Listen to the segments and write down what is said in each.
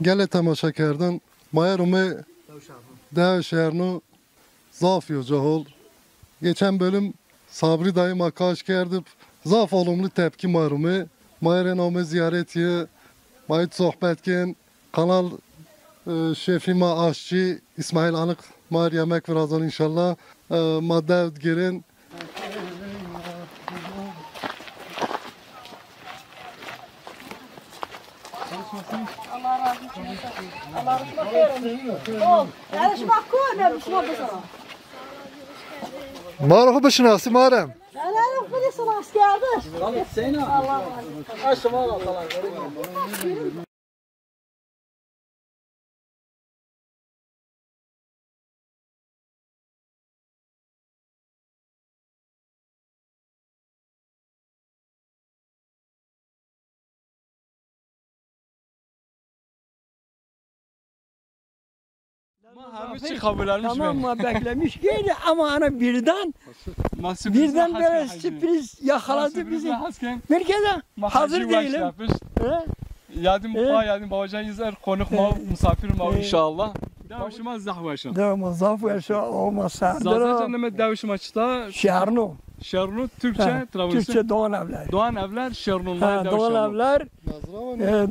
gele temaşa kerdin. Mayerume dev şehrinu zaf cahol. Geçen bölüm Sabri dayı makaş kerdip zaf olumlu tepki mayerume. Mayeren ome ziyaretiye mayit sohbetken kanal şefima aşçı İsmail Anık mayer yemek birazdan inşallah madde girin. Allah razı olsun. Allah razı olsun. Yarışmak ne bir şey olmasın. Merhaba şinasi marem. Neler biliyorsun askerdir. Abi sen Allah aşama Allah falan. Tamam mı beklemiş geldi ama ana birden böyle sürpriz yakaladı bizi. Merkeze hazır değilim. Yadim babacan yüzer konuk mal misafir mal inşallah. Davuşma zahvaşın. Devam zafiyşa olmasa. Zaten ne davuşma çıta? Şernu. Şernu Türkçe travesi. Türkçe Doğan Evler. Doğan Evler Şernu'nun Doğan Evler.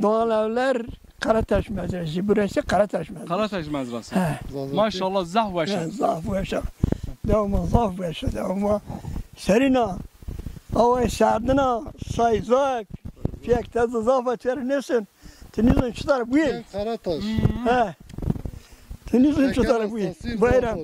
Doğan Evler Karataş Medresi. Burası Karataş Medresi. Karataş Medresi. Maşallah zahvaşın. Zahvaşa. Devam zahvaşa devam. Serina. Hava sardına sayzak. Fiyakta zafat verirsin. Tenizin çıtar bu yıl. Karataş. Tenizin çıtar bu yıl. Bayram.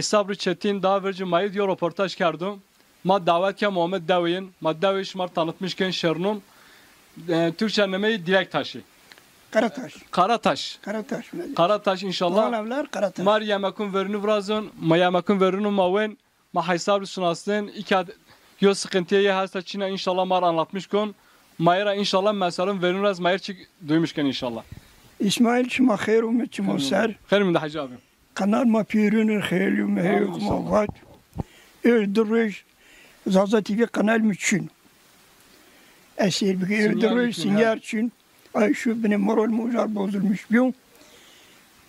Sabri Çetin daha verici mayı diyor röportaj kerdum. Ma davet ke Muhammed Davi'nin. Ma Davi şmar tanıtmışken Şernun Türkçe nemeyi direkt taşı. Karataş. Karataş. Karataş. Karataş inşallah. Doğan Evler Karataş. Mar yemekun verini vrazın. Ma yemekun verini maven. Ma Sabri sunasın. İki yo sıkıntıya hasta Çin'e inşallah mar anlatmış kon. Mayra inşallah meselin verini vraz mayır çık duymuşken inşallah. İsmail çima khairum çima ser. Khairum da hacı abi. Kanal ma pirünün khayli meheyuk mavat. Öldürüş. Zaza TV kanal mıçın. Esir bir öldürüş sinyal için. Ay şu benim moral mucar bozulmuş bir.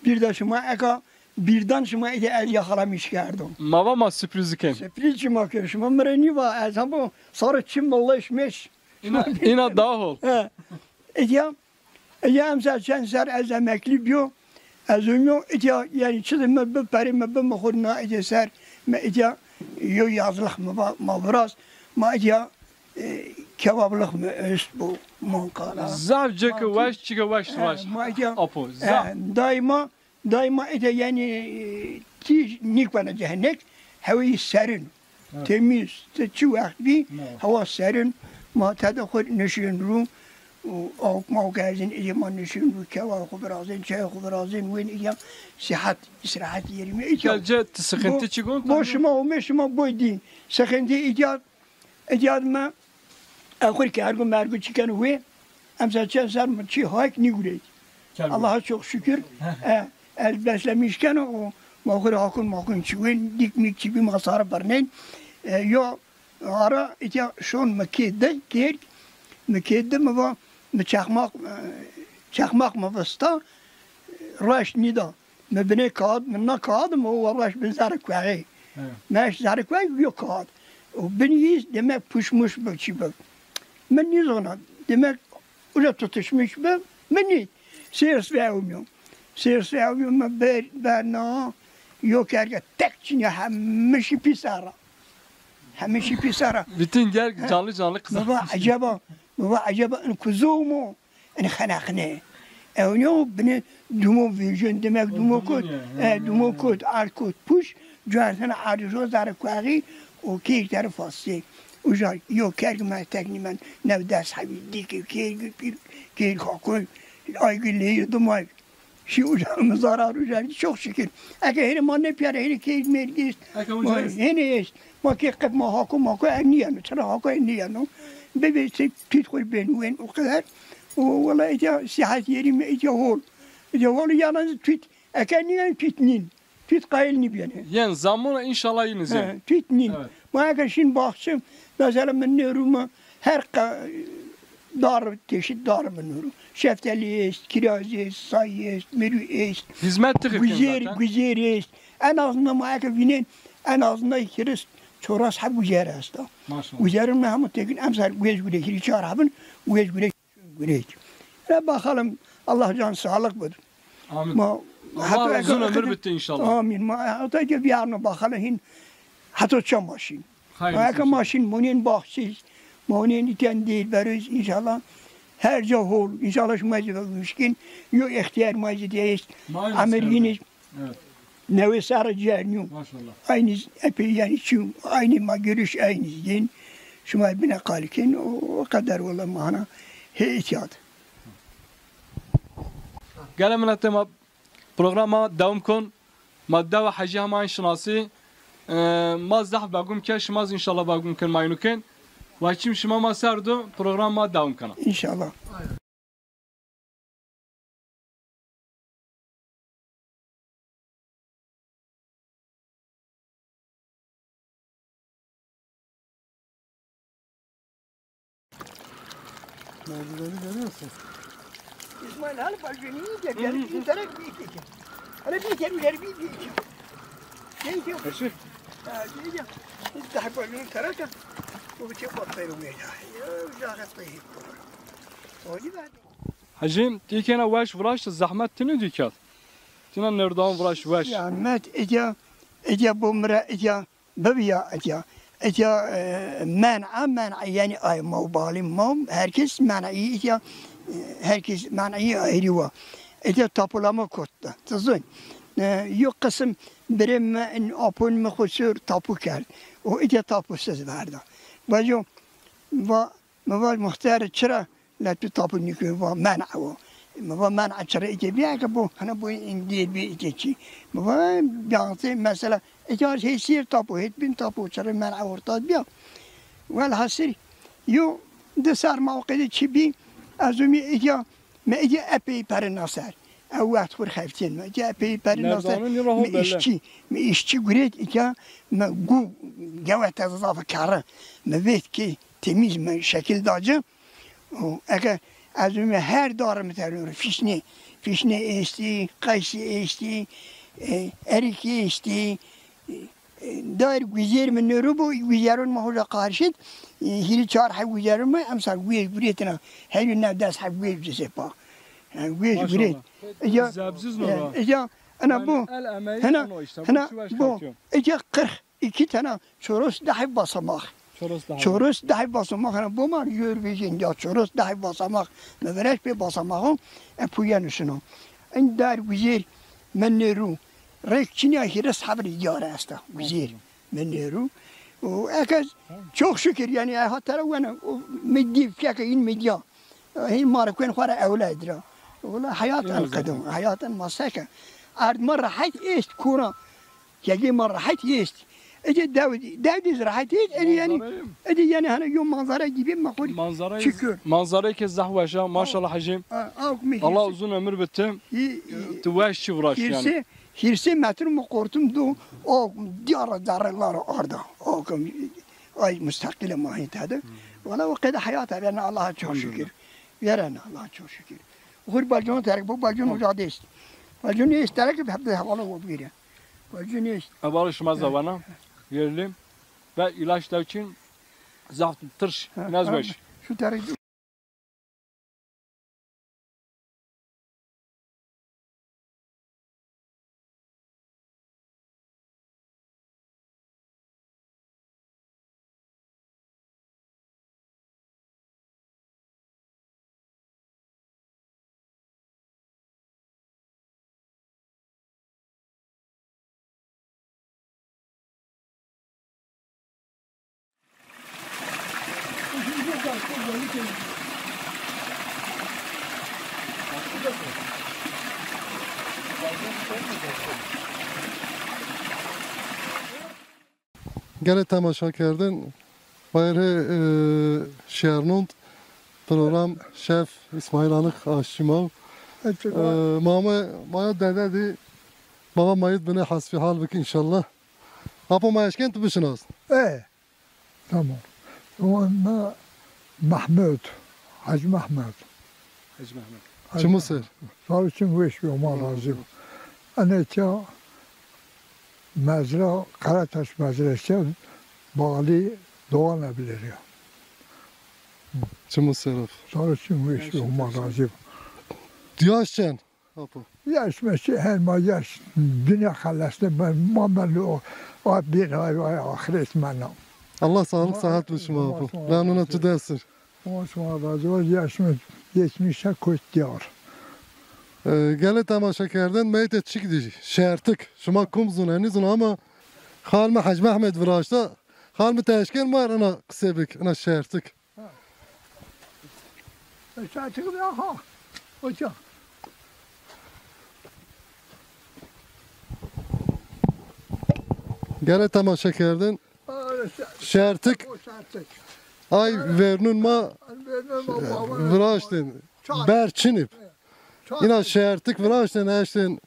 Bir de şuma eka birden şuma el yakalamış geldim. Mava ma sürpriz iken. Sürpriz şuma ki şuma mreni va azam bu sarı çim dolaşmış. İna dahol. Ya amca sen ser az emekli bir. Az önce yani çizim bir peri mi bir mahurna eser mi yo yazlık mı biraz ma kebaplık mı üst bu mankala. Zavcık vaş çıkı vaş. Apo. Daima yani ki nikbana cehennek hava serin temiz çu vakti hava serin ma tadkhul nüşün ru او موقعين إذا ما نشين وكوا خبرازين شيء خبرازين وين إيام صحة إسراحات يرمي إيجاد جت سخنتي تقول مش ما بودين سخنتي إيجاد ما آخر كارجو مارجو تكن هو أمثال شيء صار مشي هايك نقولي الله çok şükür البسلميش كانوا ما آخر هاكون ما كون شوين ديك ميك شبي ما صار برنين يو ara إيجاد شون مكيدة كير مكيدة ما çakmak mı vasta raş nida mebne kağıt minna kağıt mı o raş bin zarık vahi meş zarık vahi yok kağıt o beni demek puşmuş bu çibuk men niye ona demek öyle tutuşmuş bu men niye seyrs vermiyorum ben yok erge tek çiğne hemişi pisara bütün gel canlı kısa baba acaba en kuzumu en xanaqne evno beni dumo vision demek dumo kod arkot push جوانتنا عارضو زار کواری و کی طرف فاسی وجا یو کرد ما تکنیمن نو دست حبی دیگه کی خاکوی آیگلی دمای Şi ucağımız zarar üzerinde çok şükür. Eke hene manne piyare hene keyif mergiz. Eke ucağız. Hene es. Ma ki kıp ma haku enniyanı. Sıra haku enniyanı. Bebe se tüt koy ben uen o kadar. O valla ece sihat yerim ece hol. Ece hol yalnız tüt. Eke enniyan tütnin. Tüt kayılni biyane. Yani zamanla inşallah yine zen. Tütnin. Evet. Ma eke şimdi baksın. Mesela ben neruma her dar çeşit dar menuru. Şeftali est, kiraz est, say est, mürü est. Hizmet tıkırken zaten. Güzel est. En azından mağaka binen en azından ikiriz. Çoras hep güzel est. Maşallah. Güzelin Mehmet Tekin emsal güzel güzel hiri çağırabın. Güzel güzel. Bakalım Allah can sağlık budur. Amin. Allah uzun ömür bitti inşallah. Amin. Hatta bir yarına bakalım hin. Hatta çam maşin. Hayırlısı Mağaka inşallah. maşin munin bahsiz. Munin iten değil veriz inşallah. Her cahol, inşallah şu meclide müşkin, yok ihtiyar meclideyiz. Maalesef. Ameliyiniz, Evet. neve sarı cehennüm. Maşallah. Aynı epey yani şu, aynı ma görüş aynı din. Şu ma bine kalkin, o kadar valla mana ihtiyat. Gel minette ma programa devam kon. Madde ve hacı hemen şinasi. Mazdah bagum ke, şimaz inşallah bagum ken maynuken. Ve çim şima ma serdu programa devam kana. İnşallah. Merdiveni görüyorsun. İsmail hal bacını iyice gelip bir taraf bir iki. Hani bir kere ileri bir iki. Ne diyor? Eşi. Ha, diyeceğim. İstihar bacının tarafı. Bu bir şey patlayalım ya. Uzağa koyayım. O yüzden. Hacı dikene vaş vraş zahmet tini dikat. Tina nerdan vraş vaş. Yani met eca bu mera eca bebiya eca men'a yani ay mevbalim mom herkes men'i eca herkes men'i ayrıwa eca tapulama kotta tazın yok kısım birim en apun mkhusur tapu kal o eca tapusuz verdi bajo va mval muhtar çıra la tu tapu nikü va men'a o ما من عشرة إيجابية كبو أنا بوي إندير بي إيجابي ما بيعطي مثلا إيجار هي سير تابو هيت بين تابو شر من عورتات بيا والحصري يو دسار موقع تشبي أزومي إيجا ما إيجا أبي برناسر أو وقت خور خفتين ما إيجا أبي برناسر ما إشتي قريت إيجا ما جو جوة تضاف كارا ما بيت كي تميز ما شكل داجة وأكا azumi her darımı terliyor. Fişne esti, kayısı esti, erik esti. Dair güzel menürü bu güzelin mahula karşıt. Hili çağır hay güzelin mi? Amsal güzel güretine. Her gün nevdes hay güzel bir sepa. Güzel güret. Zabziz nora. Eca ana bu. Hana bu. Eca 42 tane çoros dahi basamak. Çoros dahi basamak hani bu mar yürüyeceğin ya çoros dahi basamak mevereş bir basamağın epuyan üstüne. En dar güzel menneru rekçini ahire sabır yara asta güzel menneru. O ekaz çok şükür yani hatta ben meddi fiyakin medya. Hin markuen khara evladra. Valla hayat القدم hayat masaka. Ard مرة حيث إيش كورة يجي مرة حيث إيش Ece Davud rahat et yani yani hani yol manzara gibi makul şükür. Manzarayı kez zahvaşa maşallah hacım. Allah uzun ömür bitti. Tuvaş çivraş yani. Hirse metru mu kortum do o diyara darlar orada. O ay müstakile mahit hadi. Valla o kadar hayat yani Allah'a çok şükür. Veren Allah'a çok şükür. Hur bacını terk bu bacını uzadı ist. Bacını isterek hep de havalı oldu geliyor. Bacını ist. Abarışmaz da bana. Verelim ve ilaçlar için zaft tırş nazbaş. Şu tarafı Gene temaşa kerdin. Bayırı şehirnund program şef İsmail Anık Aşçımav. Mama dededi. Baba mayıt beni hasfi hal bik inşallah. Apo mayaşken tübüşünüz. tamam. Ona Mahmud, Hacı Mahmud. Hacı Mehmet. Çımısır. Sağ için bu iş bir lazım. Anneça mezra, Karataş mezresi bağlı doğanabilir ya. Çımısır. Sağ için bu iş bir lazım. Diyaşçen. Apo. Yaş meşe helma yaş dünya halasını ben mamelli o bir ay ahiret menam. Allah sağlık sıhhat versin Apo. Memnunat tüdesir. Ama sonra razı ol yaşımız geçmişe koş diyor. Gele temaşa kerdin meyte çıktı. Şertik. Şuma kumzun enizun ama Halme Hacı Mehmet virajda halme teşken var ana kısebik ana şertik. Şartık ya ha. Hocam. Gele temaşa kerdin şertik ay vernun ma virajden berçinip. Yine şertik virajden eşten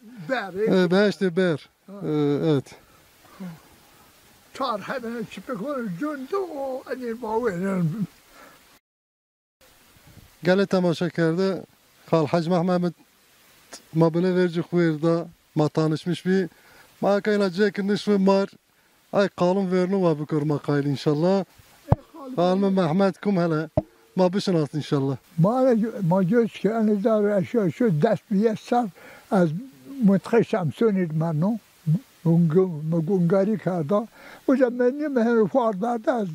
beşte ber. Evet. Çar hemen çıkıp cündü o hani baverin. Gele temaşa kerde Hal Hacı Mehmet ma bile verici kuyurda ma tanışmış bir ma kayna cekiniş ve mar ay kalın vernu var bu kurma kayl inşallah. Kalma Mehmet kum hele ma bişinat inşallah. ما جوش که انا دار اشیاء شد دست بیستر از متخشم سونید منو مگونگاری کرده و زمانی مهن فاردارده از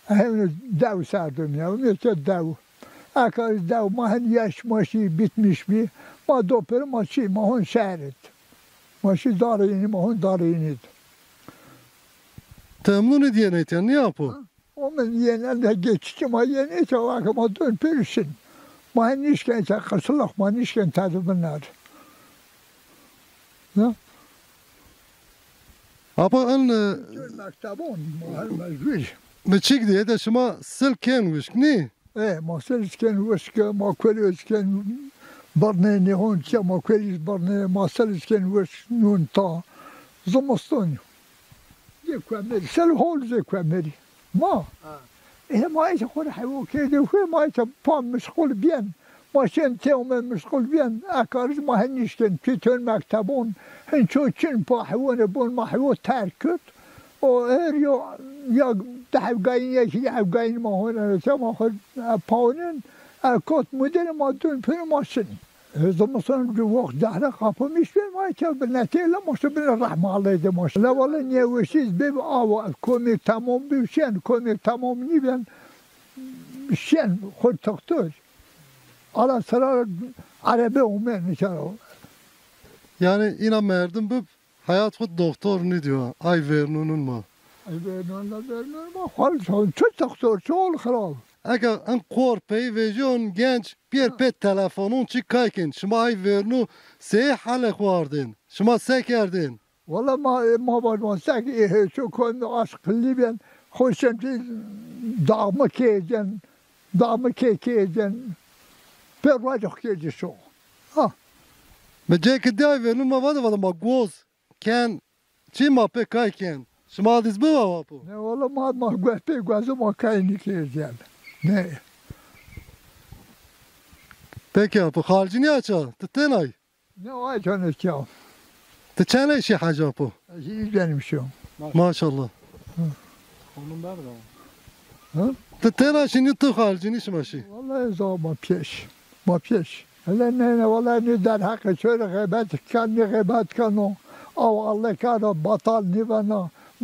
همین دو سردم یا اون که دو اکار دو مهن یش ماشی bitmiş bir ما دو پر ماشی مهن شهرد ماشی دارینی مهن دارینید Temnun ediyen eten ne yapı? Onun yerine geçici ma yeni çavak ama dön perişin. Mahnişken çakasılak mahnişken tadı bunlar. Ne? Apa an Dön mektabon mecbur. meçik diye de şuma silken visk ne? Masalısken veske makwelüsken barne nehon çe makweliz barne masalısken vesk nun ta zamaston. Zekvemeri sel hol zekvemeri. ما إيه ما يشغل حيو كذا وفي ما يتبام مشغول بين ما شنت يوم مشغول بين أكارج ما هنيش كن تيتون مكتبون هن شو تشن با حيوان بون ما حيو تركت أو هريو يا تحب جاين يا شيء تحب جاين ما هو أنا سما خد باونن أكوت مدير ما دون في ماشين إذا مثلا جو وقت دهنا خافوا مش بين ما يتبع بالنتيجة لا مش بين الرحمة الله ده مش لا والله نيوشيز بيب كومي تمام بيشين كومي تمام نيبين بيشين خد تقطر على صراع عربي ومن نشارو Yani inan merdim bu hayat kut doktor ne diyor? Ay vernunun mu? أي بيننا ما خالص شو تقطر شو خلاص Eğer en korpeyi vejon genç bir pet telefonun çıkayken şuma ay vernu sey halek vardın. Şuma sekerdin. والله ما بعد ما ساق إيه شو كون عشق الليبيان خوشن في دعم كيجن بالراجح كيجي شو Mecek de ay vernu ma vada ma goz ken çi ma pe kayken. Şuma diz bu va bu. ne والله ما قوتي قوازو ما كايني كيجن ne Peki bu halci ne aça? Tıtenay. ne var canı çav Tıçane şey hacı bu. iyi benim şu Maşallah. Onun nerede? Tıtenay şimdi tı halci ne şmaşı? والله زو ما بيش هلا نه والله نه در حق شور غیبت کن غیبت کنو او الله کارو بطال نیوانا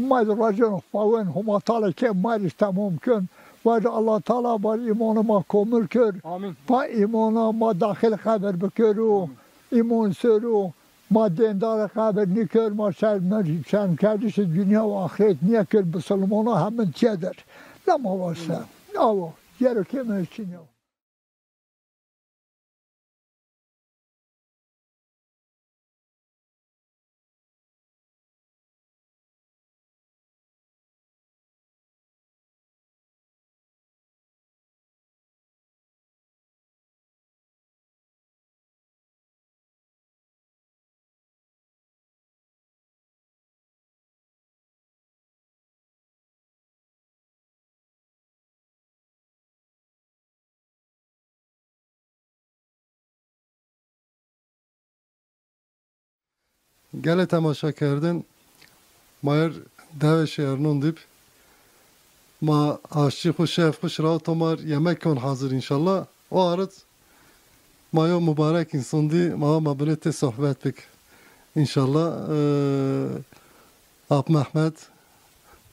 ما راجن فاون هم تعالی که مالش تمام کن و الله تعالی بر ایمان ما کامل کر Amin. با ایمان ما داخل خبر بکرو ایمان سرو ما دیندار خبر نکر ما شرم کردش دنیا و آخرت نیکر بسلمانا همین چیدر لما واسه او یارو که مرچینو gele temaşa kerdin. Mayer deve şehirinin dip. Ma aşçı ku şef ku şırav tomar yemek kon hazır inşallah. O arıt mayo mübarek insan di. Ma birlikte sohbet pek. İnşallah. Ab Mehmet.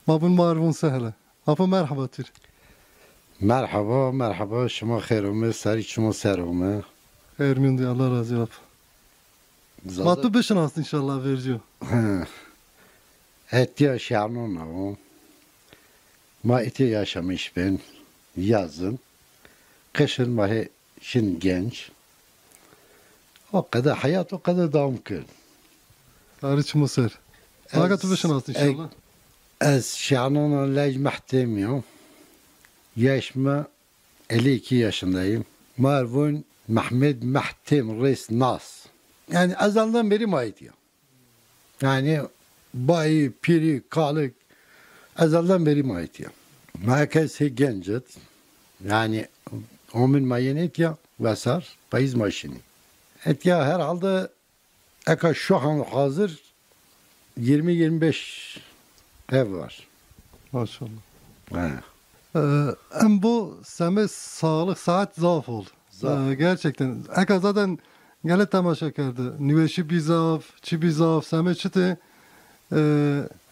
Ma bun marvun sehle. Apa merhaba tir. Merhaba, merhaba. Şuma xerume, sari şuma serume. Ermin di Allah razı olsun. Matbu beşin hast inşallah veriyor. Etiya şanun o. Ma eti yaşamış ben yazın. Kışın mahi şimdi genç. O kadar hayat o kadar devam kır. Tarih Muser. Fakat beşin hast inşallah. Az şanun lej mahtemiyim. Yaşma 52 yaşındayım. Marvun Mehmet Mahtem Reis Nas. Yani azaldan beri ait ya. Yani bayi, piri, kalık azaldan beri ait ya. Merkezi gencet. Yani onun mayenet ya vesar payiz maşini. Et ya herhalde eka şu an hazır 20-25 ev var. Maşallah. Ha. Hem bu seme sağlık saat zaaf oldu. Gerçekten. Eka zaten gele temaşa kerdi. Nüveşi bir zaaf, çi bir zaaf, seme çıtı.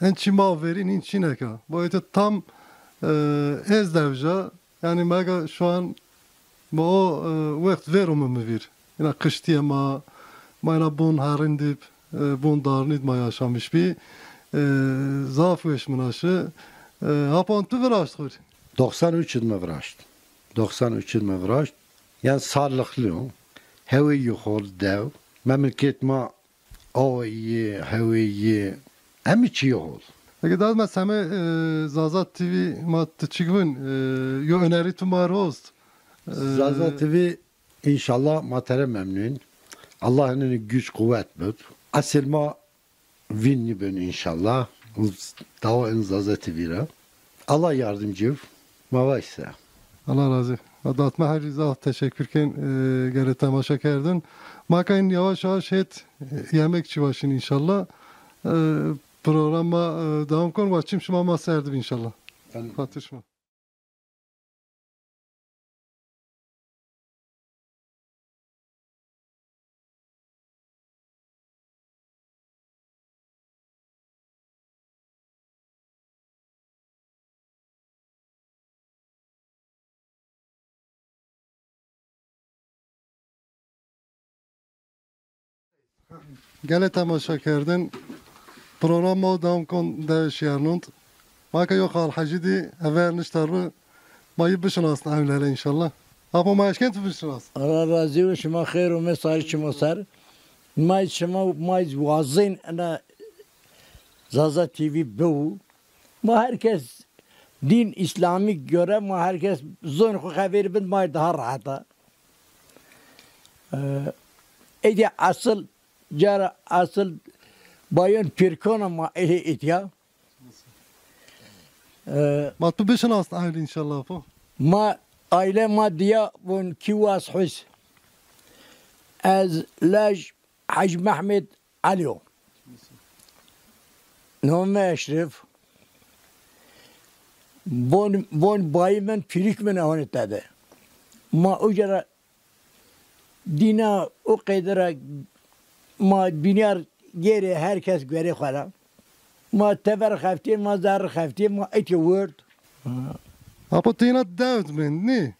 En çi mav verin, in çi neka. Bu ete tam ez devca. Yani mega şu an o vakit verumu mu vir. Yine kış diye ma yine bun harindip, bun darnid ma yaşamış bir zaaf veşminaşı. Hapan tu veraştır. 93 yıl mevraşt. 93 yıl mevraşt. Yani sağlıklıyım. Hevi yuhol dev. Memleket ma o iyi, hevi iyi. Hem içi yuhol. Peki daha ben seme Zazat TV mat çıkvın. Yo öneri tumar host. Zaza TV inşallah matere memnun. Allah'ın güç kuvvet bud. Asıl ma vinni ben inşallah. Dava en Zaza TV're. Allah yardımcı. Mavaysa. Allah razı. Adatma her izah teşekkürken gele temaşa kerdin. Makayın yavaş yavaş et yemek çıvaşın inşallah. Programa devam kon başım şuma maserdim inşallah. Fatışma. Gele temaşa kerdin. Programa devam kon deş yarnund. Maka yok al hacidi evvel niştarı mayı bişin aslında evlere inşallah. Ama maşken tu bişin aslında. Allah razı olsun. Şuma خير و مسار شما سر ما شما ما وازین انا Zaza TV bu. Ma herkes din İslamik göre ma herkes zon xo haberi bin ma daha rahata. Edi asıl jara asıl bayan pirkona ma ihtiya. Matbu bişin aslında evli inşallah bu. ما aile maddiye bun kiwas hus az laj Hacı Mehmet Ali Nome Eşref bon baymen pirik men ahonet dedi. Ma ujara dina o kadar ma binyar geri herkes göre kala. Ma teber hafti ma zar hafti ma eti word. Ama tina davd men ne?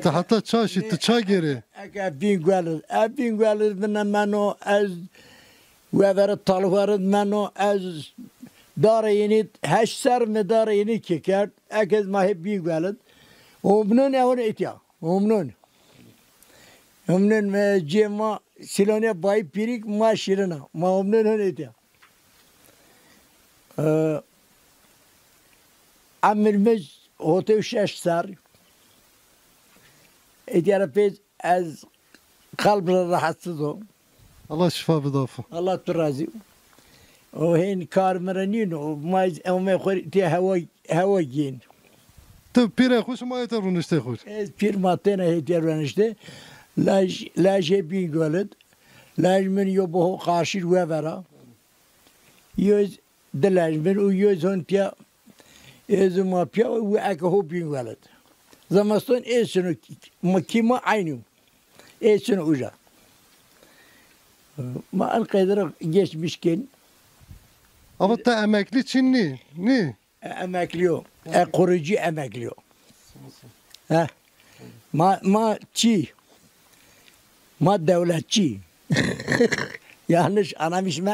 Hatta çay şitti çay geri. Abin gwalid bina mano az وفر طالوارد منو از دارینی هشت سر مدارینی که کرد اگز ما هی بیگولد امنون اون ایتیا امنون جیما سیلانیا بای پیریک ما شیرنا ما امنون اون ایتیا عمرمز هوتو شش سر ایتیا پیز از قلب راحتسız o. Allah şifa bedafı. Allah razı. O hen karmaranin o mais o me khori ti hava gin. Tu pire hoş mu yeter işte hoş. Ez pir matena heter işte. Laj bin goled. Laj men yo bo qarşir ve vera. yüz dilençmen o yüz hon pia ezuma pia o aka hopin veled zamaston esunu makima aynı esunu uca ma al kadar geçmişken Ama ta emekli Çinli. Ne? emekliyor kurucu emekliyor ha ma çi ma devletçi yanlış anlamışım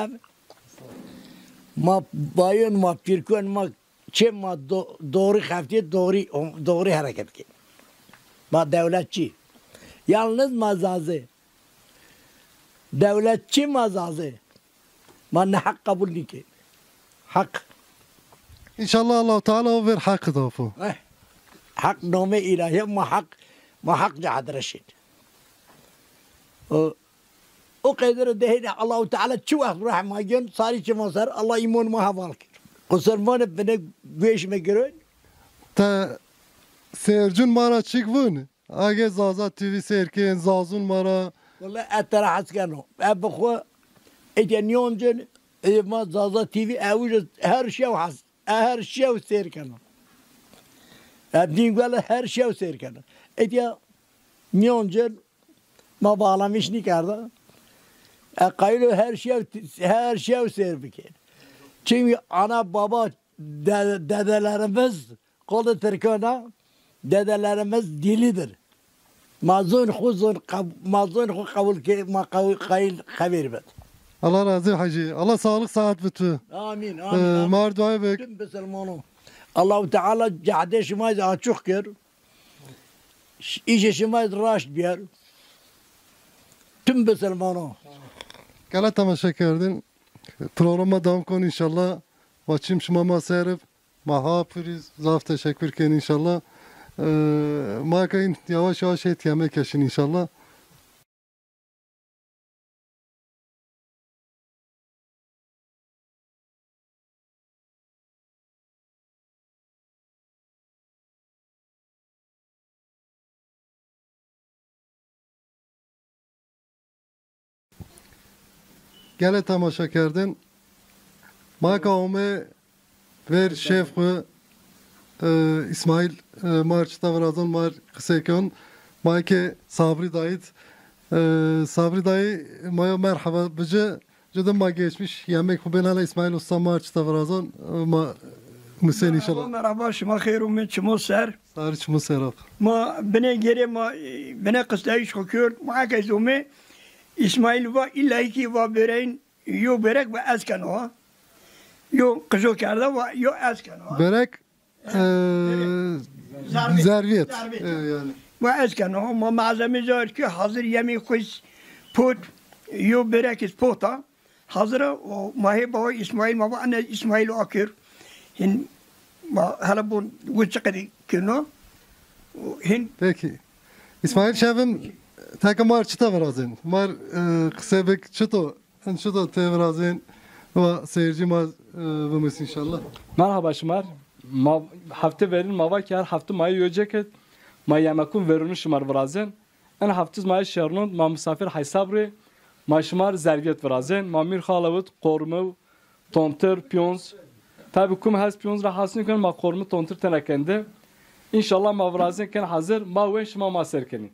ma bayon ma pirkon ma çe ma doğru hafti doğru hareket ki ma devletçi yalnız mazazı devletçi mazazı ma ne hak kabul değil ki hak İnşallah Allah Teala o ver hakkı da bu. hak nome ilahi ma hak cadreşin o kadar değil Allah Teala çuval rahmagen sari çmasar Allah iman ma haval kir kusarman bene güeşme görün Ta seyircun mara çıkvın. Age Zaza TV serken Zazun mara. والله أترى حسكانه أبخو إجنيونجن ما زازا تي في أوجد هر شيء وحس هر شيء وسير كانوا أبدين قال هر شيء وسير كانوا إتيا نيونجن ما bağlamış ni karda قايلو her şey وسير بكين çünkü ana baba dedelerimiz kolu Türkana dedelerimiz dilidir. Mazun kabul ki ma kayıl haber bet. Allah razı hacı. Allah sağlık saat bütü. Amin amin. Mar dua bek. Tüm Müslümanı. Allah Teala cahde şimayz açık gör. İşe şimayz raşt bir. Tüm Müslümanı. Gala tamaşa kerdin. Programa devam kon inşallah. Vaçim şımama serip. Maha püriz. Zaf teşekkür ken inşallah. Makayın yavaş yavaş et yemek yaşın inşallah. Gele tamaşa kerdin. Maka ome ver şef ve İsmail marçta varazon mar kısekon Mayke Sabri dayıt Sabri dayı maya merhaba bıcı cüdüm ma geçmiş yemek bu ben hala İsmail Usta marçta varazon ma müsen inşallah. Merhaba şuma khairu min çmo ser. Sarıç mı serap. Ma bene gere ma bene qıstayış kokuyor. Ma kayzume İsmail va illaki va berein yo berek ve azkan o. Yo kızo karda va yo azkan o. Berek zerviyet. Zerviyet. Yani. Ve azkan o ma malzeme zor ki hazır yemek koyuz pot yo berek pota. Hazır o mahi baba İsmail baba anne İsmail o akır. Hin ma hala bu uçakı kino. Hin Peki. İsmail şefim tek marçta varazın. Mar kısebek çıto. En çıto te varazın. Ve seyirci ma vımız inşallah. Merhaba şımar. Hafta verin mava ki her hafta maya yiyecek. Maya yemekun verunu şımar vrazın. En hafta maya şernon ma misafir haysabri. Ma şımar zerviyet vrazın. Ma mir halavut kormu tonter piyons. Tabi kum has piyons rahasını kan ma kormu tonter tenekende. İnşallah ma vrazın kan hazır ma wen şıma ma serkeni.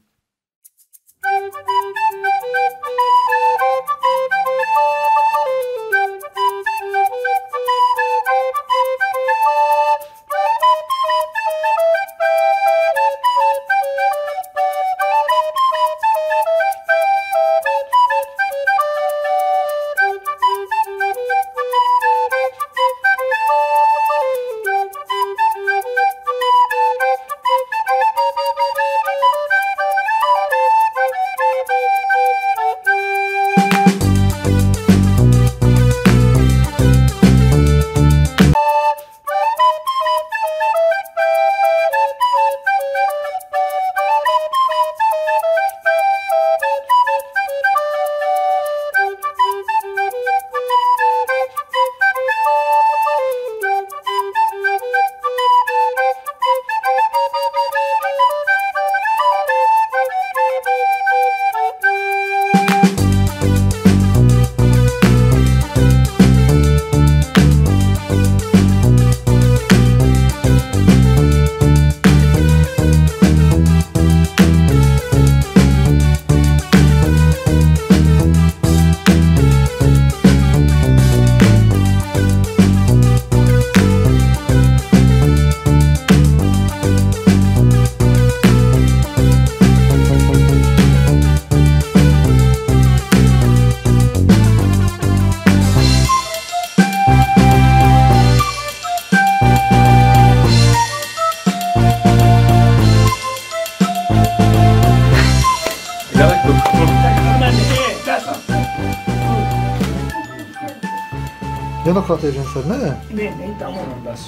Yana katacaksın sen ne? Ne tamam. بس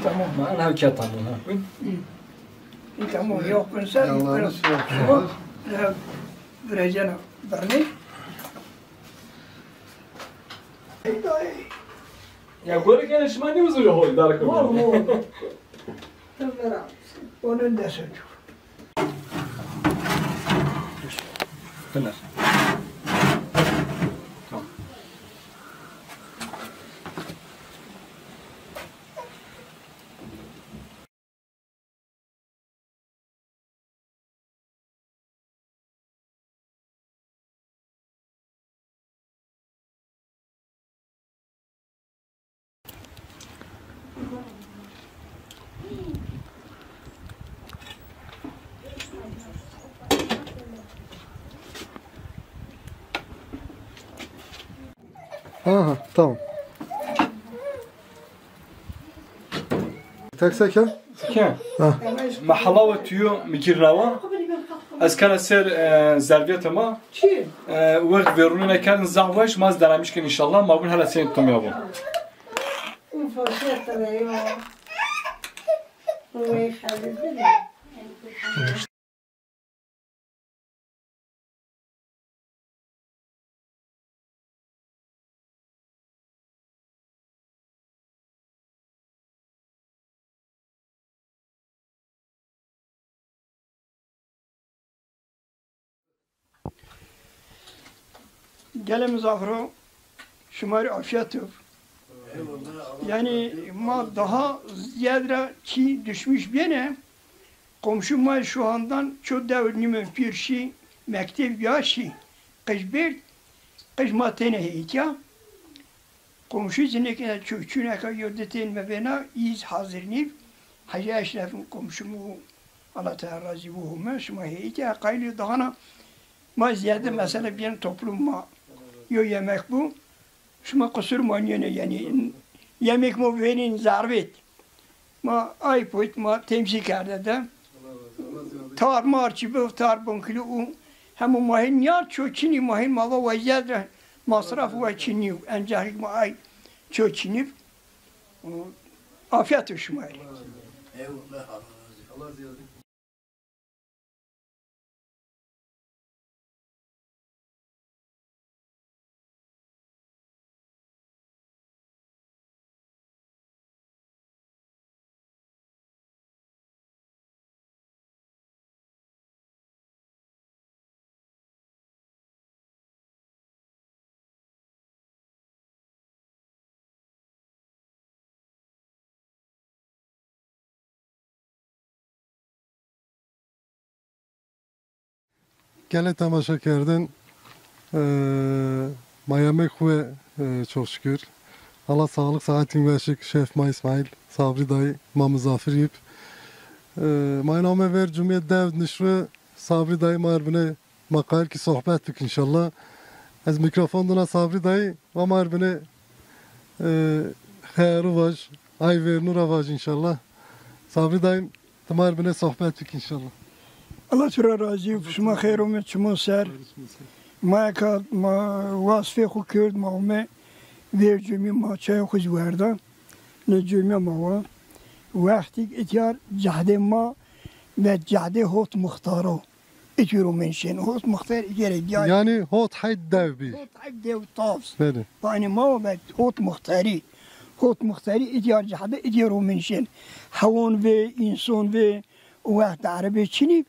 tamam ما أنا هالكي طالع Tamam yok ben sen. Yanlarını şey yapıyorlar. Vereceğim berni. يا قولي كان إيش ما نيوزو يهوي دارك Onun da söylüyor. Fener. Aha tamam. Tek seken? كان مع حلاوة تيو مكيرناوا از كان سير زربية ما وقت بيروننا كان زعواش ما زدنامش كان إن شاء الله ما بون هلا سين توم يابون Gele muzafiro şumarı afiyettir. Yani ma daha ziyade ki düşmüş bene komşum var şu andan çok devrimli bir şey mektep yaşı kışbir kış matene heyya komşu zinekine çökçüne kadar yurdetin mebena iz hazırnif Hacı Eşref'in komşumu Allah Teala razı buhumu şuma heyya kaylı dağına ma ziyade mesela bir toplumma yo yemek bu. Şuma kusur manyene yani yemek mu verin zarbet. Ma ayput ma temsil kardı da. Tar marçı bu tar bunklu u. Hem mahin yar çoçini mahin mava vaziyet masraf ve çini ancak ma ay çoçini afiyet olsun. Eyvallah. Allah ziyade. Gele temaşa kerdin. Miami ve çok şükür. Allah sağlık, saatin ve şık Şef Ma İsmail, Sabri dayı, Ma Muzafir Mayname ver Cumhuriyet Dev Nişri, Sabri dayı marbine makal ki sohbet bik inşallah. Az mikrofonuna Sabri dayı ve marbine hayru vaj, ay ver nura vaj inşallah. Sabri dayım, marbine sohbet bik inşallah. Allah Teala razı olsun. Şuma hayrumu çumu ser. Ma kad ma vasfe xu kurd ma ume ver cumi ma çay xuz verda. Ne cumi ma va. Vakti ihtiyar cahde ma ve cahde hot muhtaro. İtiyorum menşen. Hot muhtar gerek yani. Yani hot hayd dev bir. Hot hayd dev tavs. Beni. Yani ma ve hot muhtari. Hot muhtari ihtiyar cahde itiyorum menşen. Havun ve insan ve vakti Arabi çinip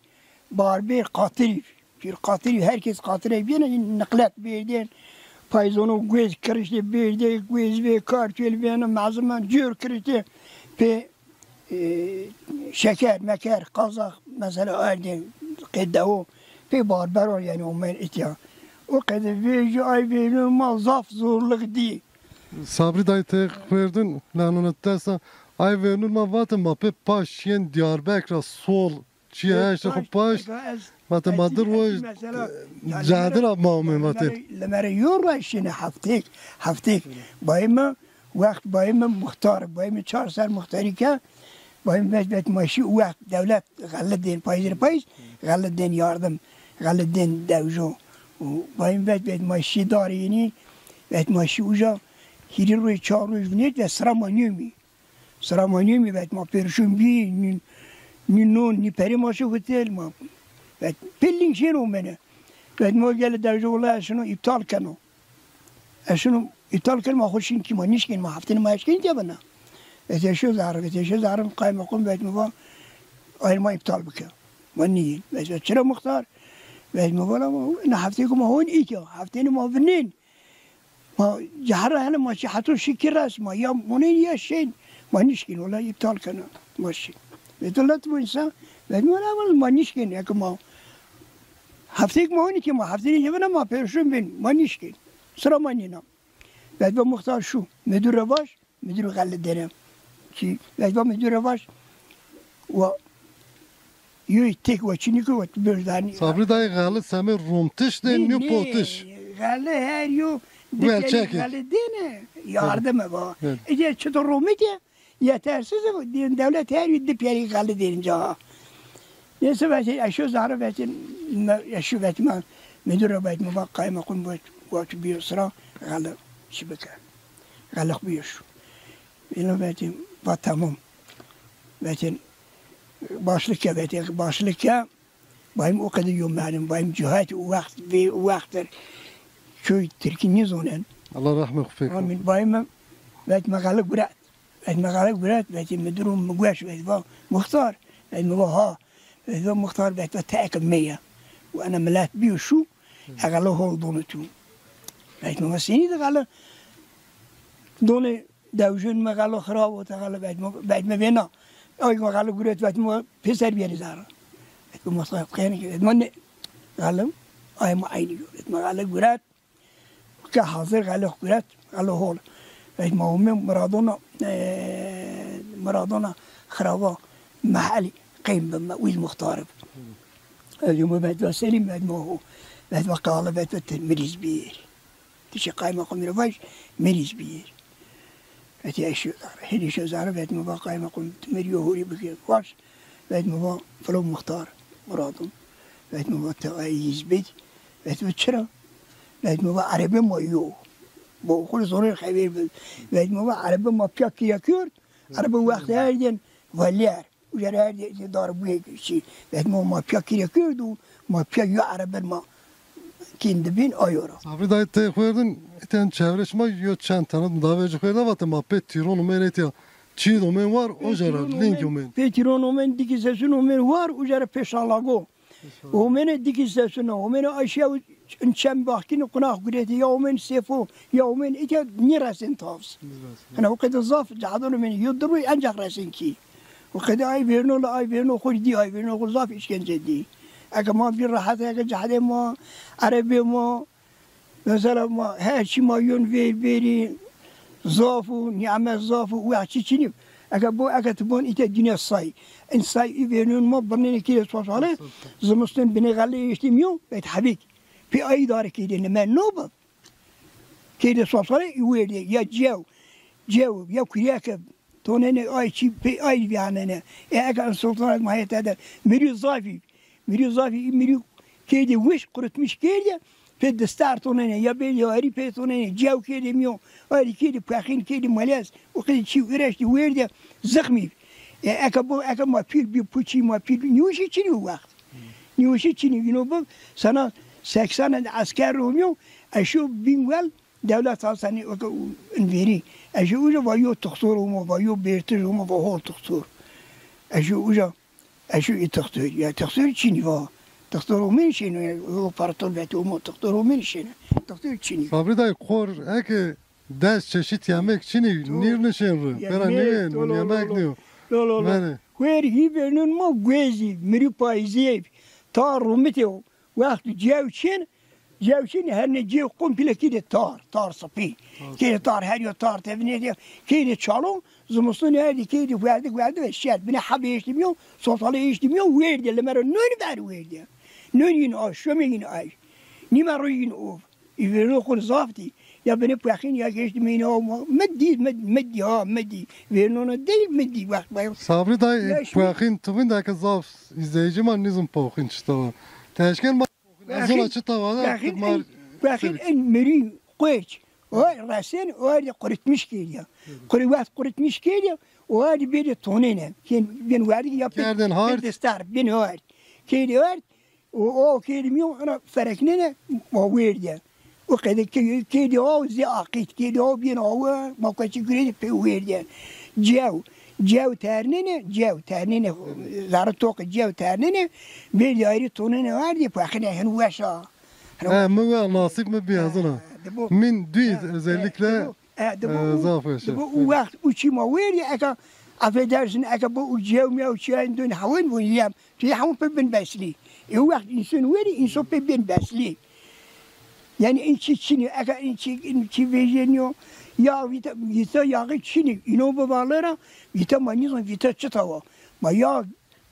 barbir katili. Bir katili herkes katile bir naklet birden payzonu göz kırıştı birde göz ve kartel ve malzeme cür kırıştı ve şeker meker kazak mesela öyle kıddahu ve barbar yani onlar itiyor. O kadar ve ay ve mal zaf zorluk değil. Sabri dayı tek verdin lanetlerse ay verin ma vatın ma pe paş yen Diyarbakır sol çiğ her şey paş Mate madır o cadir abmağımı mate. Lemere yorla işini haftik. Bayımı vakt bayımı muhtar, bayımı çarsar muhtari ki bayım vezbet maşı vakt devlet galledin payız galledin yardım galledin devjo. Bayım vezbet maşı dariyini vet maşı uca هیری روی چهار روز بینید و سرمانیومی سرمانیومی و ما پرشون بی نون نی پری ماشو هتل ما و پلین شنو منه و ما گل در جوله اشنو ابطال کنو اشنو ابطال کنو ما خوشین کی ما نیشکن ما هفتن ما اشکن جبنا اتشو زارم قایم قوم و ما آیل ما ابطال بکن ما نیم و چرا مختار و ما بالا ما این هفته که ما هون ایجا هفته ما بنین ما جهره هنه ما حتی شکر است ما یا منین یا شین ما نیشکن ولی ابطال کنو ماشین به دولت و انسان و ما نیشکن یک ما هفته که ما هونی که ما هفته نیجا ما پیرشون بین ما نیشکن سرا ما نینم بعد با مختار شو مدور رواش مدور غله درم کی بعد با مدور رواش و یوی تک و چینی که و بردانی Sabri dayı galı semi rumtiş de nü potiş. غله هر یو Welçek. غله دینه yardım با Evet. اگه چطور رومیده yetersiz din devlet her yedi peri غله derince neyse ben aşı zarı ben aşı ben müdür ben muvakkayım akun bu bir sıra غله şibeke غله بيش اینو ben با tamam ben başlık ya benim o kadar yomlarım benim cihat vakttir köy Türkiye zonen Allah rahmet eylesin. amin benim مغالق برات مغالق برات مدروم مقواش مختار ها مختار تاكل 100 وانا ملات بيه شو اغلى هو دونتو سيني غلا دوني داوجن مغالو خراب وتغلى بعد ما بينا اي مغالق برات بعد ما بيسر بيني زار مختار خيانه من غلم اي ما عيني مغالق برات كحاضر غالق برات غلو هول ما هم مرادونا خرابة محلي قيم بما ويل مختارب اليوم بعد سليم بعد ما هو بعد ما قال بعد مريز بير تشي قايمة قوم رفاش مريز بير أتي أشياء هني شو زعر بعد ما قايمة قوم مريو هوري بكير واش بعد ما فلو مختار مرادون بعد ما تغيز بيت بعد ما تشرا بعد ما عربي ما يو با خود زور خبیر بود وقتی ما عرب ما پیاکی کرد عرب وقتی هردن ولیار و جره هردن دار بوی چی وقتی ما پیاکی کرد و ما پیاکی عرب ما kendi bin ayora. Sabri dayı te koyardın eten çevreşme yok çen tanıdım daha önce koyardı ama mapet tiron umenet ya çiğ domen var o jara link umen. Petiron umen dikizesün umen var o jara peşalago. Umen dikizesün umen aşağı İnşen bakkin قناخ قريت يومين سيفو يومين إجا نيراسين تافس أنا وقت الضاف جعلوا من يضربوا أنجح راسين كي وقت أي بيرنو لا أي بيرنو خوش دي أي بيرنو خوش ضاف إيش كان جدي أكا ما في راحة أكا جعله ما عربي ما مثلا ما هالشي ما يون بيري ضافو نعمة ضافو وعشي شنو أكا بو أكا تبون إتا الدنيا الصاي إن صاي بيرنو ما برنين كي يصوص عليه زمستن بني غالي يشتميو بيت حبيك في أي دار كده ما نوبة كده صار يورد يا جو يا كرياك تونين أي شيء في أي بيعننا إيه كان السلطان ما هي هذا مريض ضافي مريض كده وش قرط مش كده في الدستار تونين يا بيل يا هري في تونين جو كده ميو هري كده بخين كده ملاس وكده شيء ورش يورد زخمي إيه ما في بيبوشي ما في نيوشي شنو وقت نيوشي شنو ينوب سنة 80 asker روميو اشو بينوال دولت هستني انفيري اشو اوجا ويو تختور وما ويو بيرتر وما وهول تختور اشو اوجا اشو تختور يا تختور چيني وا تختور من شنو هو بارتون بيتو مو تختور من شنو تختور چيني Sabri dayı kor eke ders çeşit yemek çini nir nişenru. Bera niye yemek diyor. لا وير هي بينن ما غوزي مري بايزي تار روميتو وقت جاوشين هرني جيو قوم بلا كده طار صفي كده طار هادي طار تبني كده تشالو زمستون هادي كده وعد الشاد بنا حب يشتميو صوت عليه يشتميو ويرد اللي مرة نون بعد ويرد نون ينعش شو مين ينعش نما روين اوف يفرو كل صافتي يا بني بخين يا يشتمين هو مدي فيرنون مدي وقت بايو Sabri dayı bakın tuvin da zaf izleyici man nizm pokhin çıtava. Teşkil ma zona çıtava da بخين ان مري قويش O rasen o kuritmiş geliyor. Kuruvat kuritmiş geliyor. O bir tonene. Ben verdi yaptı. Kerden hard. Destar ben hard. Kedi hard. O kelime ona farkne ne? O verdi. O kadar kedi o akit kedi o ben o ma kaçı güre pe verdi. Cev ternene zar tok cev ternene bir ayrı tonene vardı. Fakine hen veşa. Mı nasip mi biyazına? Min düz özellikle zaaf yaşa. Bu vakit uçuma veriyor. Eka affedersin eka bu uçuyor uçuyor dön havun bu yiyem. Tüy havun pe ben besli. O vakit insan veriyor insan pe ben besli. Yani içini eka içi veriyor. Ya vita yağı çini ino babalara vita manizon vita çıtava. Ma ya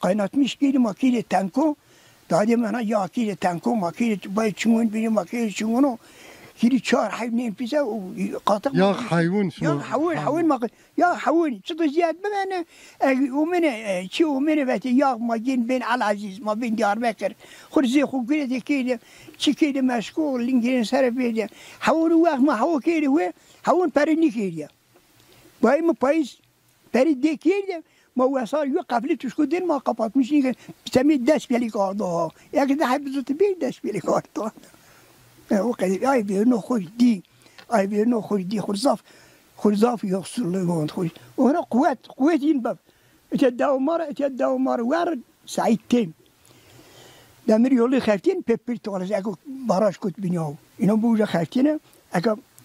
kaynatmış geri makine tanko. Daha demin ha ya kire tanko makine bay çungun bir makine çungunu. Kiri çar hayvan bize qatık. Ya hayvan şunu. Ya hayvan makine. Ya hayvan. Çıtı ziyad bana. Umene çi umene beti ya magin ben Al Aziz ma ben Diyarbakır. Khurzi khugire de kire çikide meşgul lingin serpede. Hayvan vah ma hav kire ve hayvan perini kire. Bay mı payız peri de kire. ما وصار يو قبل تشكو دين ما قبض مش نيجي بسمي داش بيلي كاردو يا كده حب زوت بيل داش بيلي كاردو هو قال اي بينو خوش دي اي بينو خوش دي خرزاف يغسل لون خوش وهنا قوات ينبب تداو مره ورد سعيد تيم دمر يولي خافتين بيبر تولز اكو باراش كنت بنيو انو بوجا خافتين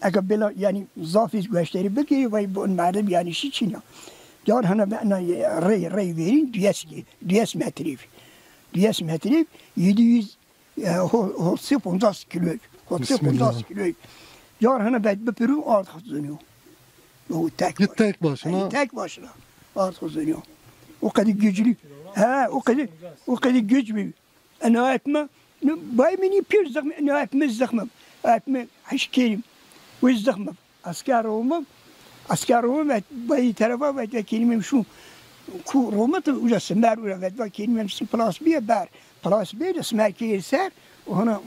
اكا بلا يعني زافيز غشتري بكي وي بون معدب يعني شي تشينا Yar hana ben rey verin 200 metre. 200 metre 700 50 kilo. 50 kilo. Yar hana ben bir pürü artık dönüyor. O tek başına. Tek başına artık dönüyor. O kadar güçlü. O kadar güçlü. Ana etme. Bay mini pir zahmet. Ana etme zahmet. Etme hiç kelim. Ve zahmet. Asker olmam. Asker Roma bayi tarafa ve kelimem şu ku Roma da uca smer ve kelimem şu plus bir ber plus bir de smer kiyser ona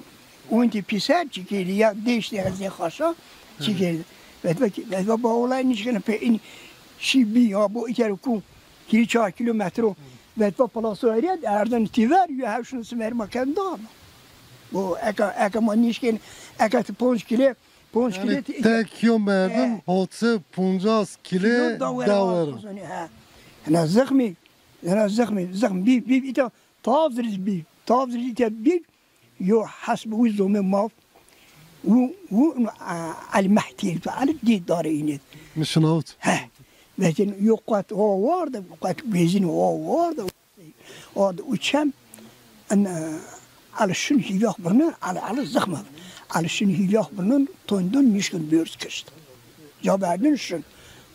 onti piser çikeli ya değişti hazır haşa çikeli ve bu olay nişkene pe in şi bi ya bu içeri ku kili 4 kilometre ve bu plus öyle erden tiver ya şunu smer makan da bu eka manişken eka 5 kilo Yani tek yom verdim, hotse 50 kilo davarım. أنا زخمي بي إتا تافرز إتا بي يو حسب وزو من ماف و على محتيل على دي دارينت مش نوت ها لكن يو قات هو وارد قات بيزين هو وارد وشام أن على الشن هي يخبرنا على الزخمة على الشن هي يخبرنا توندون نشكل بيرز كشت جاب عندنا الشن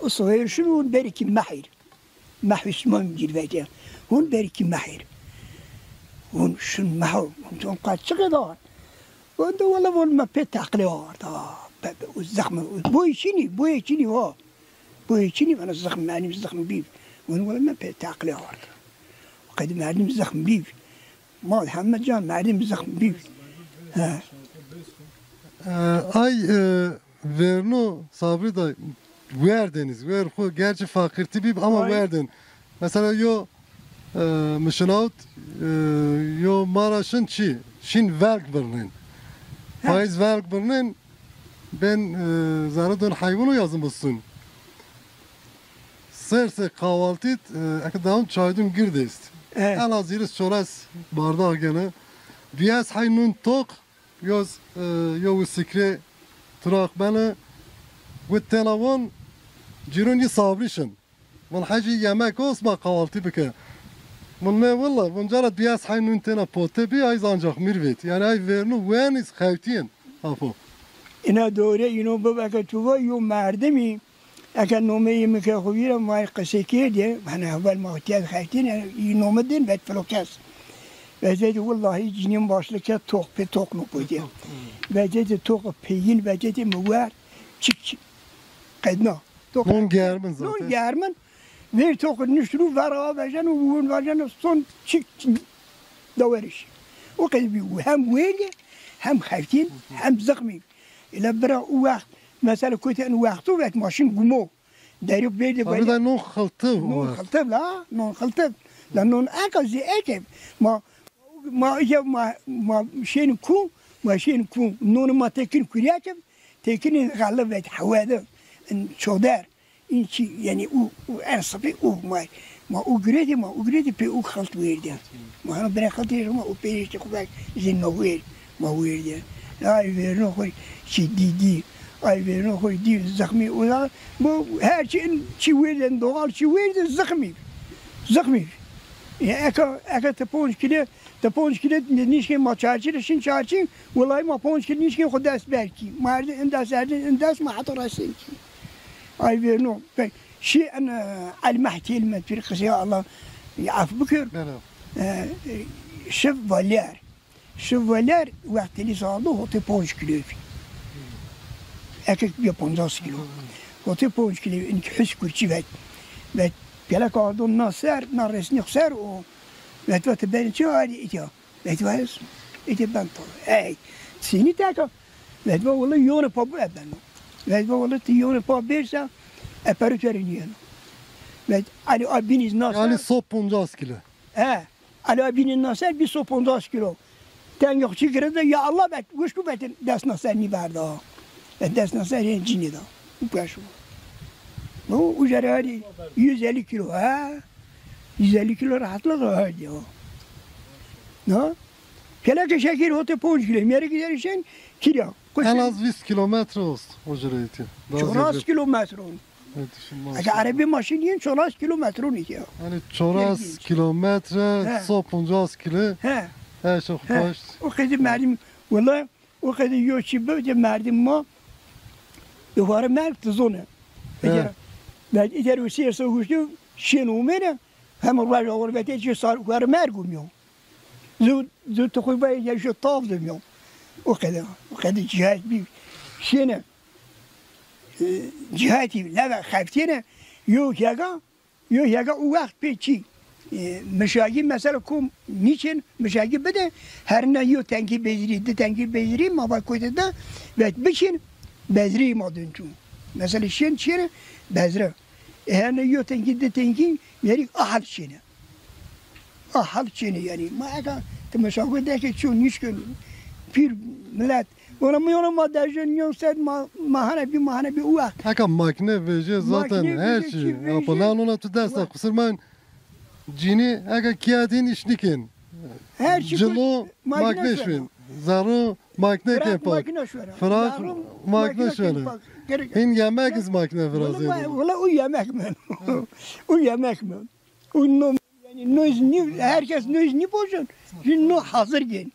الصغير شنو بركي محير محو اسمه جلوته هون بركي محير هون شن محو هون قاد شغدان وانت ولا ولا ما بيت عقلي وارد والزخمة بوي شيني هو بوي شيني أنا الزخم معني الزخم بيف وين ولا ما بيت عقلي وارد وقد معلم الزخم بيف ما محمد جان معلم الزخم بيف ها ay verno sabri da verdiniz. Ver gerçi fakirti bir ama verdin. Mesela yo mışınavut yo Maraş'ın şin verk birinin. Faiz verk birinin ben zanedon hayvanı yazmışsın. Serse kahvaltı akadam çaydım girdist. En az yeriz çoras bardağı gene. Diyaz haynun tok yoz yo sikre trak bana والتلفون جيروني صابريشن من حاجة يماك اسمع قوالتي بك من ما والله من جرى بياس حين انتنا بوتي بي اي زانجاق ميرفيت يعني اي فيرنو وينيس خاوتين افو انا دوري ينو بابا توفا يوم مردمي اكن نومي مكا خويرا ما قسيكي دي انا اول ما تياد خاوتين ينوم الدين بيت فلوكاس بجد والله جنين باشلك توق بي توق نبودي بجد توق بيين بجد موار çık قدنا نون germen zaten. نون germen ver tokun nüşturu var avajan uğun vajan son çık davariş o kadar bir hem veli hem khaftin hem zıkmi ile bira uaq mesela kötü vakti ve maşın gumo. Derip verdi Sabri dayı non xıltı نون var. خلطب لا نون خلطب لا نون أكل أكل ما إجا ما شين كو ما شين كو نون ما تكين كرياتم تكين غلبة حواده إن شودار إن شيء يعني أو أنا صبي أو ما أجريدي بي أو خلط ويردي ما أنا بنا خلطي ما أو بيريش تخبك زين ما ويردي لا يفيرنا خوي شي دي ay verin koy diye zahmi ola bu her şeyin verin doğal çi verin zahmi ya eka teponskile nişke maçarçı şin çarçı vallahi ma ponskile nişke xodas belki marde indas ma hatta rasin ay verin o şey ana al mahtil men في قصه الله يعرف بكر شفالير وقت اللي صادو هو teponskile erkek bir 50 kilo. O tip 10 kilo inki hüs kurçi ve gelek ardın nasır naresni xser o ve ben çağırdı itiyor. Ve iti ben to. Ey seni taka ve vallahi yonu pa ben. Ve vallahi yonu pa birse eperitörünüyor. Ve Ali abiniz nasır. Yani sop 50 kilo. Ali abinin nasır bir sop 50 kilo. Ten yok çıkırdı ya Allah bet kuşku betin des nasır ni verdi. Ders nasıl yani cini da. Bu kaşu. Bu ujarı 150 kilo ha. 150 kilo rahatlıkla hadi o. No? Kelake şeker hote 10 kilo. Meri gider için kilo. En az 100 kilometre olsun o cüreti. Çoraz kilometre on. Aga arabi maşiniyen çoraz kilometre on itiyor. Yani çoraz kilometre sop 50 kilo. Her şey baş. O kadar merdim. Valla o kadar yoğuşu böyle merdim ma. Yuvarı merk tuzunu. Ben içeri usiye soğuştu. Şenu mene. Hem var olur ve tecrübe sar yuvarı merk umuyor. Zut tukuyba yaşıyor tav demiyor. O kadar cihat bir şene. Cihati lava xaftine yok yaga o vakit peçi. Meşagi mesela kum niçin meşagi bede her ne yok tenki bezri ma bak koydu da ve biçin bezri ma döntü. Mesela şen bezre. Her ne yok tenki yani ahal şene yani ma aga meşagi de ki şu nişkin bir millet ona mı derjen yok sen mahane bir uak. Haka makine veje zaten her şey. Yapılan ona tutarsa kusurmayın. Cini aga kiyadin işnikin. Her şey Cilo makine şun. Zaru makine kepak. Fırak makine şun. Hin yemek iz makine fıraz edin. Valla o yemek mi? O yemek mi? O yani herkes ne boşun. Şimdi hazır gen.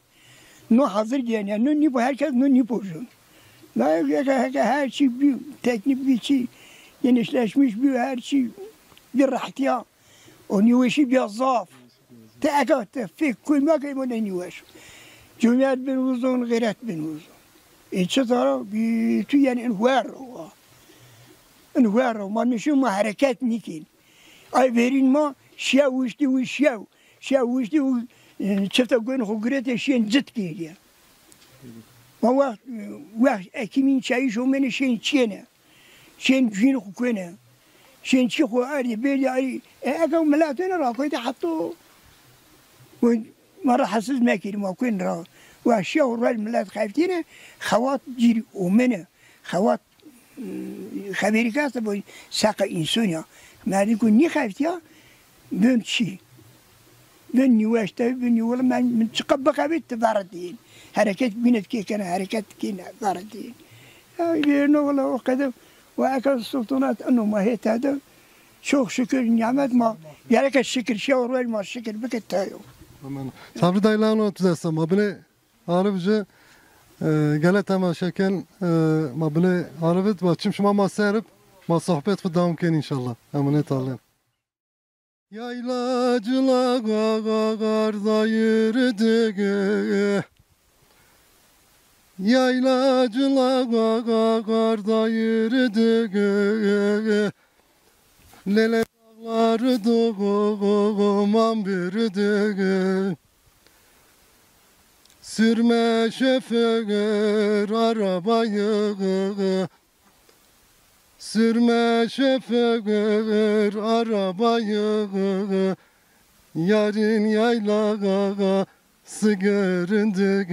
Hazır gen yani herkes ne boşun. Her şey bir teknik bir şey genişleşmiş bir her şey bir rahatya. O nüveşi bir zaf. Tekat fik kuymak emin nüveş. Cumhuriyet bin uzun, gayret bin uzun. Çatara bir tu yani enhuar. Ma nişu ma hareket nikin. Ay verin ma şavuştu şavuştu çifte gün hugret şen cit geliyor. Ma vakt ekimin çayı şomene şen çene. Şen gün hukene. شين شيخو أري بيلي أري أجا ملاتنا را كويت حطو ما راح حسس ماكين ما كوين را وأشياء ورال ملات خايفتينه خوات جيري ومنه خوات خبيري كاسة بوي ساقة إنسانيا ما نكون ني خايفتيا بين شي بين نواشتا بين ولا من تقبق بيت تباردين حركات بينت كي كان حركات كينا باردين بينو ولا وكذا وأكل السلطنات أنه ما هي هذا çok şükür nimet ma gerek şükür şevr ma şükür biket tayo. Aman. Sabri dayılan o tüzesem abone arabıcı gele tema şekel mabne arabet başım şuma maserip ma sohbet ve devam ken inşallah. Emanet alın. Yaylacılar yürüdük. Yaylacılar yürüdük. Lele dağları doğuman bürüdük. Sürme şoför arabayı. sürme şoför arabayı, yarın yaylası göründü.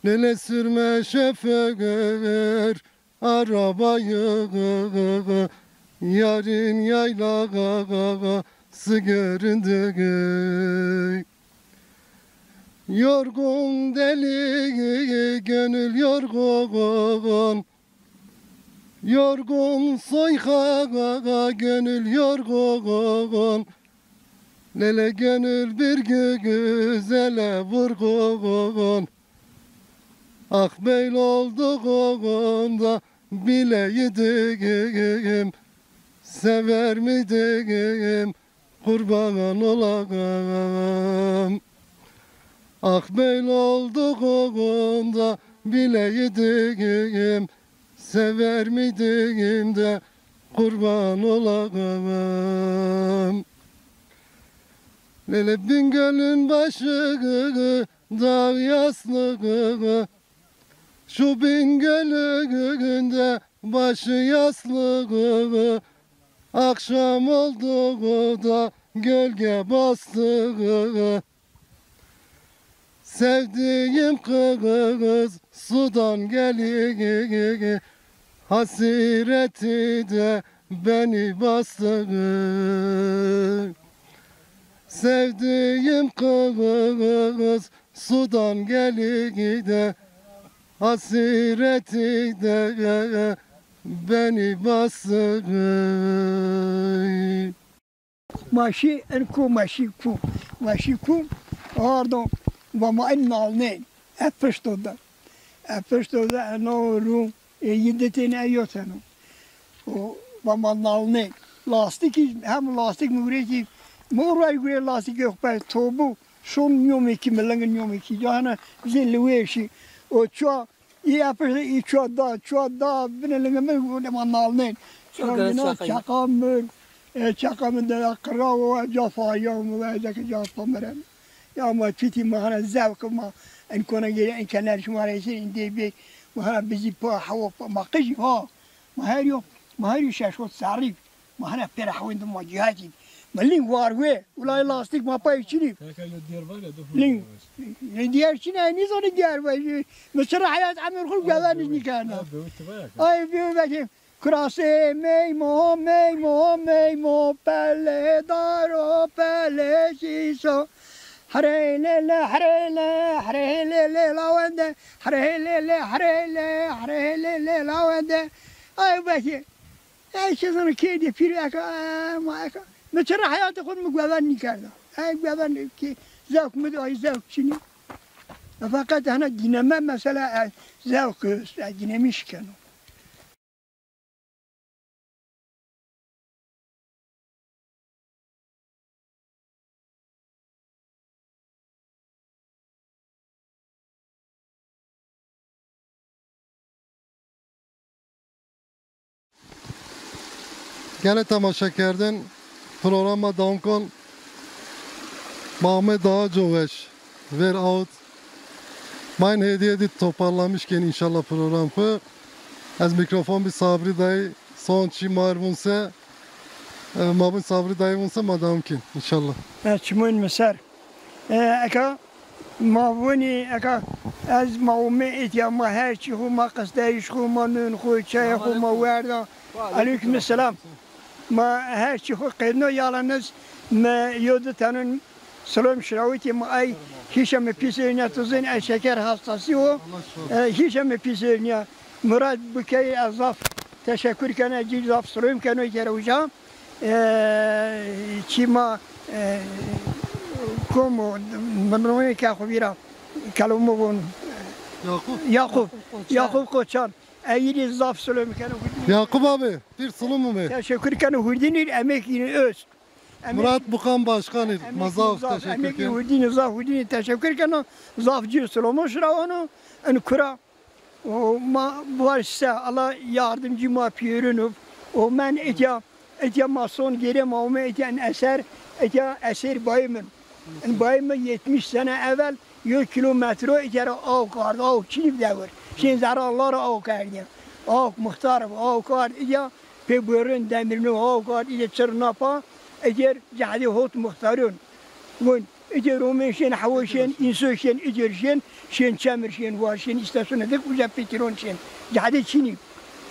Lele sürme şoför arabayı, yarın yaylası göründü. Yorgun deli gönül yorgun, yorgun soyka gönül yorgun. Lele gönül bir güzele vurgun. Ah böyle olduğunda bileydim, sever miydim, kurban olayım. Ah böyle olduğunda bileydim, sever miydim de kurban olayım. Lele Bingöl'ün başı dağ yaslığı, şu Bingöl'ün de başı yaslığı, akşam oldu da gölge bastı. Sevdiğim kız sudan gelir, hasreti de beni bastı. Sevdiğim kız sudan gelir de, hasreti de beni bastı. ماشي انكو ماشي كو اردو وما ان alnen افشتو da no ru yedetine ayotano o vama alnen lastik hem lastik mureci moray gure lastik yok pe tobu son yomi ki melangen yomi ki jana zelweshi o ço yapır ço da binelenge me vama alnen çakamır çakamın da akrava cafa yavmu ve zeki cafa meren ya ma çiti mahana zevk ma en kona geri en kenar şumaresi indi bir mahana bizi pa hava ma qiji ha ma her şaşot sarif mahana pera hawind ma cihati malin var ve ulay lastik ma pay çini lin diğer çini ne zor diğer ve mesela hayat amir kul gavan ni kana ay bir bakayım Krase meymo pelle daro pelle şiso harelele lavende harelele lavende ay bakayım ay şunu kedi piraka maaka mesela hayatı konu mu güvenli karda ay güvenli ki zevk mü ay zevk çini fakat hani dinleme mesela zevk dinlemişken Gene tamaşakerden programa dankon Mehmet Dağcıveş ver out. Mein hediye edip toparlamışken inşallah programı. Az mikrofon bir Sabri dayı son çi marvunse mabın Sabri dayı vunse madamkin inşallah. çimun mesar aka mavuni aka az mavme ya ma her şey ma qasdayış ma nun xu çay ma verda aleyküm selam ma her şey qedno yalanız ma yodutanın selam şraviti ma ay hişam pisirnya tuzun şeker hastası o hişam pisirnya Murat Bukay azaf teşekkür kana cizaf selam kana keruja çima como manroy ka khubira kalomogun Yakup Koçan ayiri zaf selam kana Yakup abi bir sunum mu? teşekkür kana hurdinir emekini öz Murat Bukan Başkanı mazaf teşekkür emekli ederim. hurdini zaf hurdini teşekkür kana zafcı selam şravano en kura o ma varsa Allah yardımcı ma piyerinu o men etya mason geri maume etyen eser bayımın bayımın 70 sene evvel 100 kilometre etya av kardı av çilip de var şimdi zararları av kardı Ağuk muhtarım, ağukar, ya pebuğurun demirini ağukar, ya çırnapa, eğer cahdi hot muhtarın. Gun, eğer omen havuşen, insoşen, eğerşen, şen çemirşen, varşen, istasyonu uca petronşen. Cahdi çini.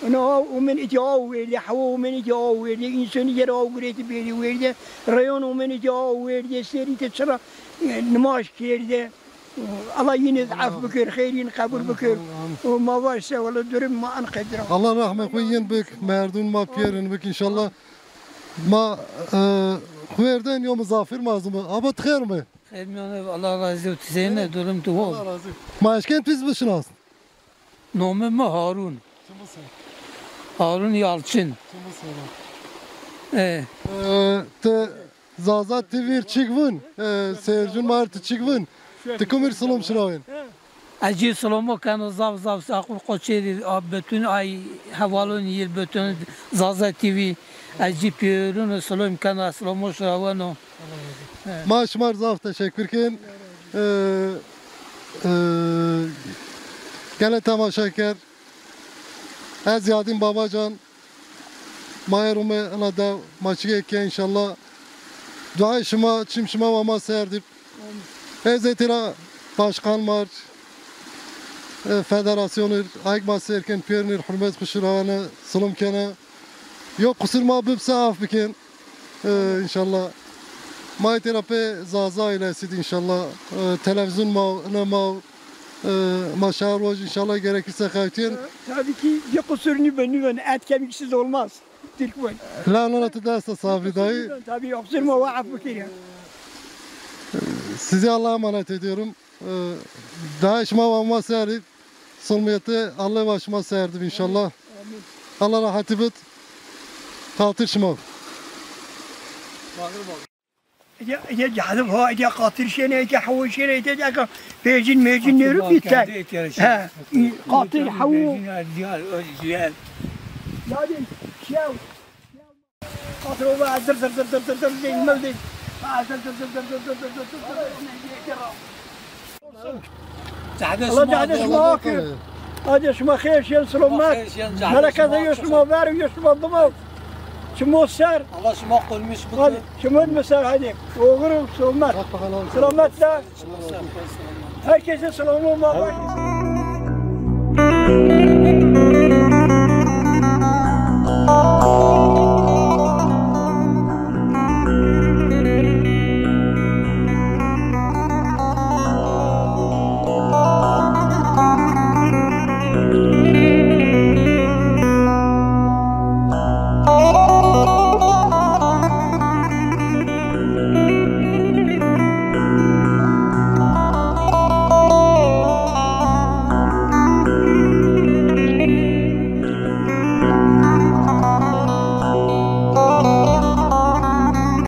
Ona omen iti ağu verdi, hava omen iti ağu verdi, insanı yer ağu verdi, beri verdi, rayon omen iti ağu verdi, seri te çıra namaş kerdi. Allah yine af bükür, hayrin kabul bükür. O ma varsa valla durum ma an kadra. Allah rahmet koyun bük, merdun ma piyerin bük inşallah. Ma kuyerden yo muzafir mazımı. Ama tıkır mı? Elmiyanı Allah razı olsun. Zeynep durum tu ol. Ma eşken pis bişinaz. Nomem Harun. Harun Yalçın. Te Zazat TV çıkvın. Seyircun martı çıkvın. Tıkımır sılım şıravın. Acı salomo kan zav zav sakul koçeri bütün ay havalon yil bütün Zaza TV acı piyerun salom kan salomo şıravano. Maşmar zaf teşekkür kin. Gene temaşaker. Ez yadim babacan. Mayerume ana da maçı gekken inşallah. Dua işime çimşime mama serdip. Ez etira başkan var. Federasyonu aygması erken piyernir hürmet kuşuranı sılım kene. Yok kusurma bübse af bikin. İnşallah. May terapi zaza ilesid inşallah. Televizyon ne mav. Maşar var inşallah gerekirse kayıtır. Tabii ki bir kusurunu ben et kemiksiz olmaz. Türk boy. Lanatı derse Sabri dayı. Tabii kusurma ve af bükür ya. Size Allah'a emanet ediyorum. Daha işime varma serip. Sulmiyeti Allah'a başıma serdim inşallah. Allah rahatı bit. Tatır şımav. Ya cadım ha ya katır şene ya havu şene ya pejin mecin nörü biter. Ha katır havu. Yani şev. Katır o var dır değil mevdi. Allah cahde şuma akıyor. Hadi şuma خير شيل سلامات. Merakada yaşıma ver yaşıma dıma. Şuma ser. Allah şuma koymuş bu. Hadi şuma mesel hadi. Oğurum selamat. Selamat da. Herkese selamım var.